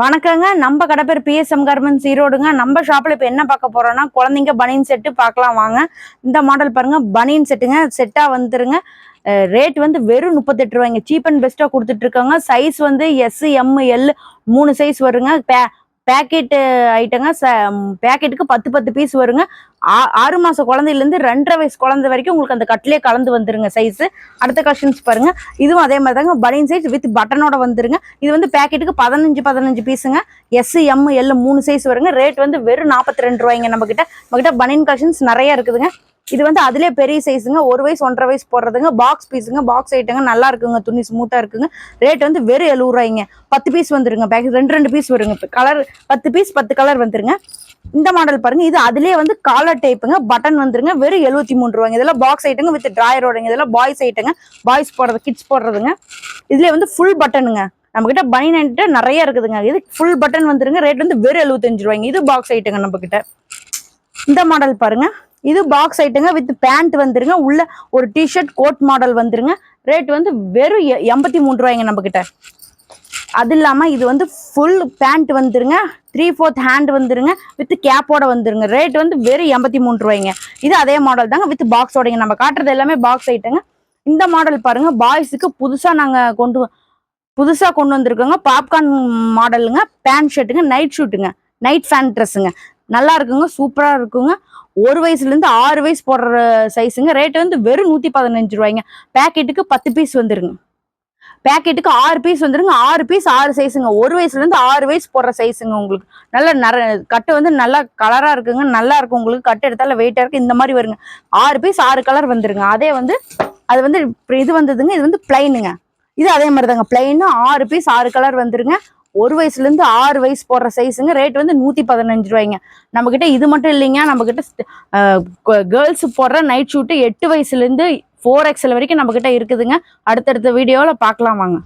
வணக்கங்க. நம்ம கடை பேர் பிஎஸ்எம் கார்மெண்ட்ஸ் ஈரோடுங்க. நம்ம ஷாப்ல இப்போ என்ன பார்க்க போறோம்னா குழந்தைங்க பனியன் செட்டு பார்க்கலாம் வாங்க. இந்த மாடல் பாருங்க, பனியன் செட்டுங்க. செட்டா வந்துருங்க. ரேட் வந்து வெறும் 38 ரூபாய்ங்க. சீப் அண்ட் பெஸ்ட்டாக கொடுத்துட்டு இருக்காங்க. சைஸ் வந்து எஸ், எம், எல் 3 சைஸ் வருங்க. பேக்கெட் ஐட்டங்க. பேக்கெட்டுக்கு 10 பீஸ் வருங்க. 6 மாச குழந்தையிலேருந்து 2.5 வயசு குழந்தை வரைக்கும் உங்களுக்கு அந்த கட்டிலே கலந்து வந்துருங்க சைஸ். அடுத்த கலெக்ஷன்ஸ் பாருங்க. இதுவும் அதே மாதிரி தாங்க, பனியன் சைஸ் வித் பட்டனோட வந்துருங்க. இது வந்து பேக்கெட்டுக்கு 15 பீஸுங்க. எஸ், எம், எல் 3 சைஸ் வருங்க. ரேட் வந்து வெறும் 42 ரூபாய்ங்க. நம்ம கிட்ட பனியன் கலெக்ஷன்ஸ் நிறைய இருக்குதுங்க. இது வந்து அதுலேயே பெரிய சைஸுங்க. 1 வயசு 1.5 வயசு போடுறதுங்க. பாக்ஸ் பீஸுங்க. பாக்ஸ் ஐட்டங்க நல்லா இருக்குங்க. துணி ஸ்மூத்தா இருக்குங்க. ரேட் வந்து வெறும் 70 ரூபாய்ங்க. 10 பீஸ் வந்துருங்க. பேக்கெட் 2 பீஸ் வருங்க. கலர் 10 பீஸ் 10 கலர் வந்துருங்க. இந்த மாடல் பாருங்க. இது அதுலயே வந்து காலர் டைப்புங்க. பட்டன் வந்துருங்க. வெறும் 73 ரூபாய்ங்க. இதெல்லாம் பாக்ஸ் ஐட்டங்க வித் டிராயரோடுங்க. இதெல்லாம் பாய்ஸ் ஐட்டங்க. பாய்ஸ் போடுறது, கிட்ஸ் போடுறதுங்க. இதுல வந்து ஃபுல் பட்டனுங்க. நம்ம கிட்ட பனியன் நிறைய இருக்குதுங்க. இது ஃபுல் பட்டன் வந்துருங்க. ரேட் வந்து வெறும் 75 ரூபாய்ங்க. இது பாக்ஸ் ஐட்டங்க. நம்ம கிட்ட இந்த மாடல் பாருங்க. இது பாக்ஸ் ஐட்டங்க வித் பேண்ட் வந்துருங்க. உள்ள ஒரு டிஷர்ட் கோட் மாடல் வந்துருங்க. ரேட் வந்து வெறும் 83 ரூபாய்ங்க. நம்ம கிட்ட அது இல்லாம இது வந்து ஃபுல் பேண்ட் வந்துருங்க. 3/4 ஹேண்ட் வந்துருங்க. வித் கேப்போட வந்துருங்க. ரேட் வந்து வெறும் 83 ரூபாய்ங்க. இது அதே மாடல் தாங்க வித் பாக்ஸோடங்க. நம்ம காட்டுறது எல்லாமே பாக்ஸ் ஐட்டங்க. இந்த மாடல் பாருங்க. பாய்ஸுக்கு நாங்க புதுசா கொண்டு வந்திருக்கோங்க. பாப்கார்ன் மாடலுங்க. பேண்ட் ஷர்ட்டுங்க. நைட் ஷூட்டுங்க. நைட் ஃபேன் ட்ரெஸ்ஸுங்க. நல்லா இருக்குங்க. சூப்பரா இருக்குங்க. 1 வயசுலேருந்து 6 வயசு போடுற சைஸுங்க. ரேட் வந்து வெறும் 115 ரூபாய்ங்க. பேக்கெட்டுக்கு 10 பீஸ் வந்துருங்க. பேக்கெட்டுக்கு 6 பீஸ் வந்துருங்க. 6 பீஸ் 6 சைஸுங்க. 1 வயசுலேருந்து 6 வயசு போடுற சைஸுங்க. உங்களுக்கு நல்ல கட்டு வந்து நல்லா கலரா இருக்குங்க. நல்லா இருக்கும். உங்களுக்கு கட்டு எடுத்தால வெயிட்டா இருக்கு. இந்த மாதிரி வருங்க. 6 பீஸ் 6 கலர் வந்துருங்க. அதே வந்து அது வந்து இது வந்ததுங்க. இது வந்து பிளைனுங்க. இது அதே மாதிரி தாங்க. பிளைனு 6 பீஸ் 6 கலர் வந்துருங்க. 1 வயசுலேருந்து 6 வயசு போடுற சைஸுங்க. ரேட் வந்து 115 ரூபாய்ங்க. நம்ம கிட்ட இது மட்டும் இல்லைங்க. நம்ம கிட்ட கேர்ள்ஸ் போடுற நைட் ஷூட்டு 8 வயசுலேருந்து 4XL வரைக்கும் நம்ம கிட்ட இருக்குதுங்க. அடுத்தடுத்த வீடியோவில் பார்க்கலாம் வாங்க.